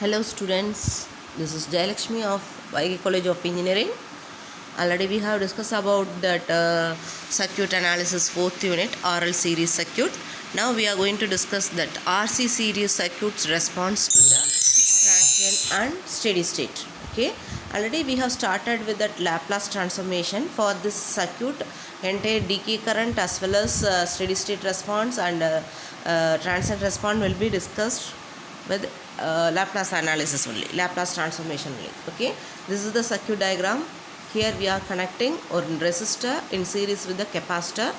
Hello students, this is Jayalakshmi of YK College of Engineering. Already we have discussed about that circuit analysis 4th unit RL series circuit. Now we are going to discuss that RC series circuit's response to the transient and steady state. Okay, already we have started with that Laplace transformation for this circuit. Entire DC current as well as steady state response and transient response will be discussed with Laplace analysis only, Laplace transformation only. Okay, this is the circuit diagram. Here we are connecting a resistor in series with the capacitor.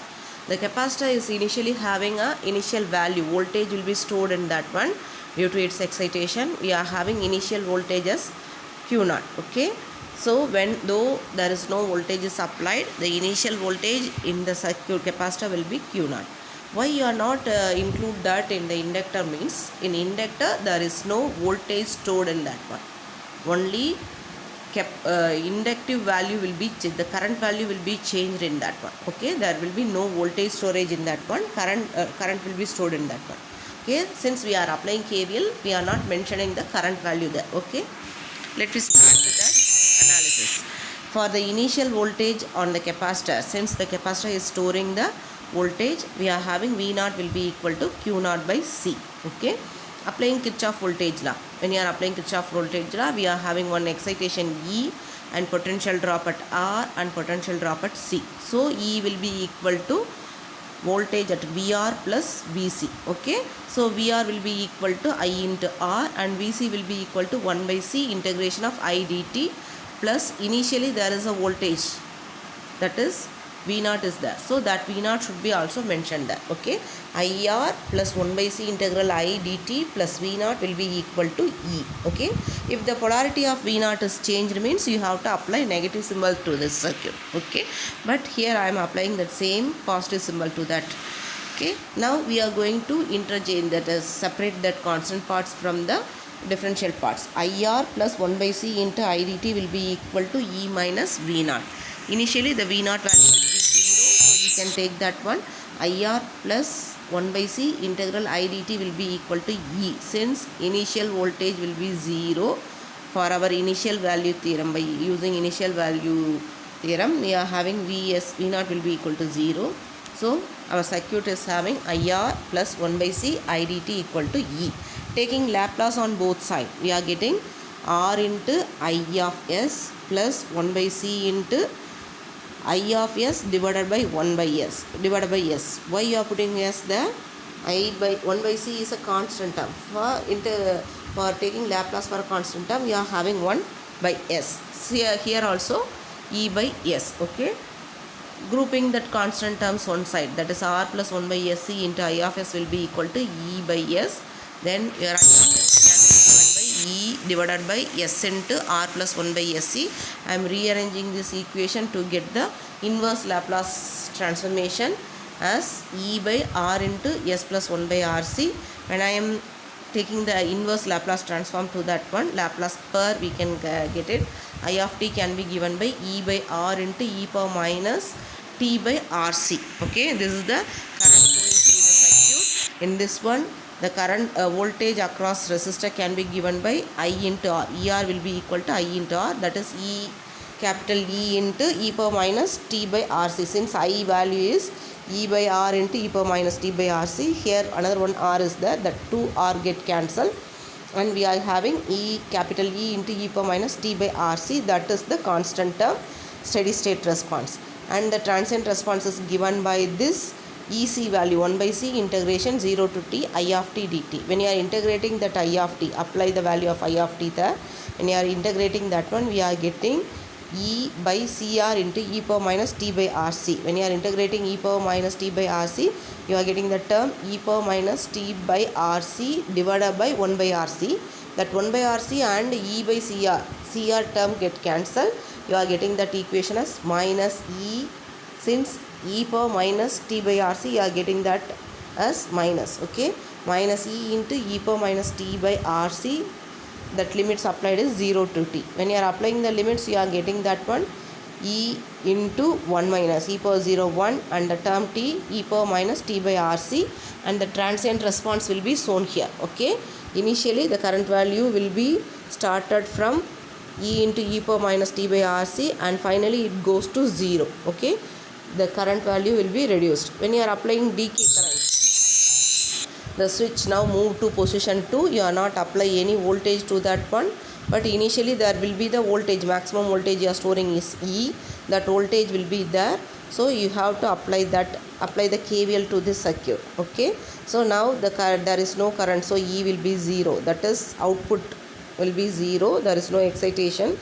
The capacitor is initially having a initial value, voltage will be stored in that one. Due to its excitation, we are having initial voltage as Q0. Okay, so though there is no voltage is applied, the initial voltage in the circuit capacitor will be Q0. Why you are not include that in the inductor means in inductor there is no voltage stored in that one. Only inductive value will be the current value will be changed in that one. Okay, there will be no voltage storage in that one. Current will be stored in that one. Okay, since we are applying KVL, we are not mentioning the current value there. Okay, let me start with that analysis. For the initial voltage on the capacitor, since the capacitor is storing the voltage, we are having V0 will be equal to Q0 by C. Okay, applying Kirchhoff voltage law. When you are applying Kirchhoff voltage law, we are having one excitation E and potential drop at R and potential drop at C. So E will be equal to voltage at VR plus VC. Okay, so VR will be equal to I into R and VC will be equal to 1 by C integration of I dt plus initially there is a voltage, that is V0 is there, so that V0 should be also mentioned there. Okay, IR plus 1 by C integral I dt plus V0 will be equal to E. Okay, if the polarity of V0 is changed means you have to apply negative symbol to this circuit. Okay, but here I am applying that same positive symbol to that. Okay, now we are going to interchange, that is separate that constant parts from the differential parts. IR plus 1 by C into I dt will be equal to E minus V0. Initially the V0 value will be 0, so you can take that one. IR plus 1 by C integral I dt will be equal to E. Since initial voltage will be 0, for our initial value theorem, by using initial value theorem, we are having V0 will be equal to 0. So our circuit is having IR plus 1 by C I dt equal to E. Taking Laplace on both sides, we are getting R into I of S plus 1 by C into I of S divided by 1 by S divided by S. Why you are putting S there? I by 1 by C is a constant term. For taking Laplace for a constant term, we are having 1 by S. Here also E by S. Okay, grouping that constant terms one side, that is R plus 1 by SC into I of S will be equal to E by S. Then your I of S can be given by E divided by S into R plus 1 by SC. I am rearranging this equation to get the inverse Laplace transformation as E by R into S plus 1 by RC. When I am taking the inverse Laplace transform to that one, Laplace per we can get it. I of t can be given by E by R into E power minus T by RC. Okay, this is the current going through the circuit. In this one, the current voltage across resistor can be given by I into R. ER will be equal to I into R, that is capital E into E power minus T by RC. Since I value is E by R into E power minus T by RC, here another one R is there, that 2 R get cancelled and we are having capital E into E power minus T by RC, that is the constant term steady state response. And the transient response is given by this EC value 1 by C integration 0 to T I of t dt. When you are integrating that I of t, apply the value of I of t there. When you are integrating that one, we are getting E by CR into E power minus T by RC. When you are integrating E power minus T by RC, you are getting the term E power minus T by RC divided by 1 by RC. That 1 by RC and E by CR term get cancelled. You are getting that equation as minus E. Since E power minus T by RC, you are getting that as minus. Okay, minus E into E power minus T by RC, that limits applied is 0 to T. When you are applying the limits, you are getting that one E into 1 minus E power 0 1 and the term T E power minus T by RC, and the transient response will be shown here. Okay, Initially the current value will be started from E into e power minus t by RC, and finally it goes to 0. Okay, the current value will be reduced. When you are applying decay current, the switch now move to position 2. You are not apply any voltage to that one, but initially there will be the voltage, maximum voltage you are storing is E. That voltage will be there, so you have to apply the KVL to this circuit. Okay, so now there is no current, so E will be 0, that is output will be 0, there is no excitation.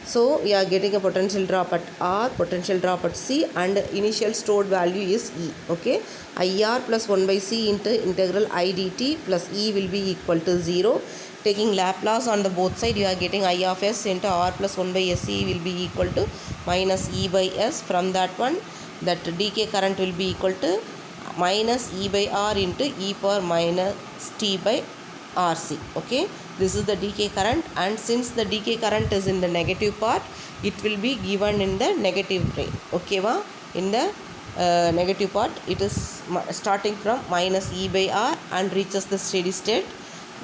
So we are getting a potential drop at R, potential drop at C, and initial stored value is E. Okay, IR plus 1 by C into integral I dt plus E will be equal to 0. Taking Laplace on the both side, you are getting I of S into R plus 1 by SE will be equal to minus E by S. From that one, that decay current will be equal to minus E by R into e power minus t by RC. Okay, this is the decay current, and since the decay current is in the negative part, it will be given in the negative drain. Okay, in the negative part, it is starting from minus E by R and reaches the steady state.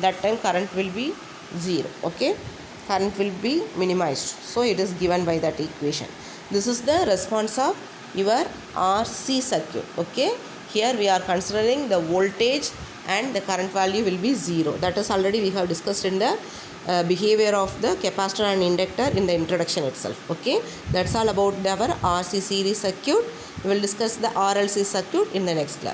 That time current will be 0. Okay, current will be minimized, so it is given by that equation. This is the response of your RC circuit. Okay, here we are considering the voltage and the current value will be 0. That is already we have discussed in the behavior of the capacitor and inductor in the introduction itself. Okay, that's all about our RC series circuit. We will discuss the RLC circuit in the next class.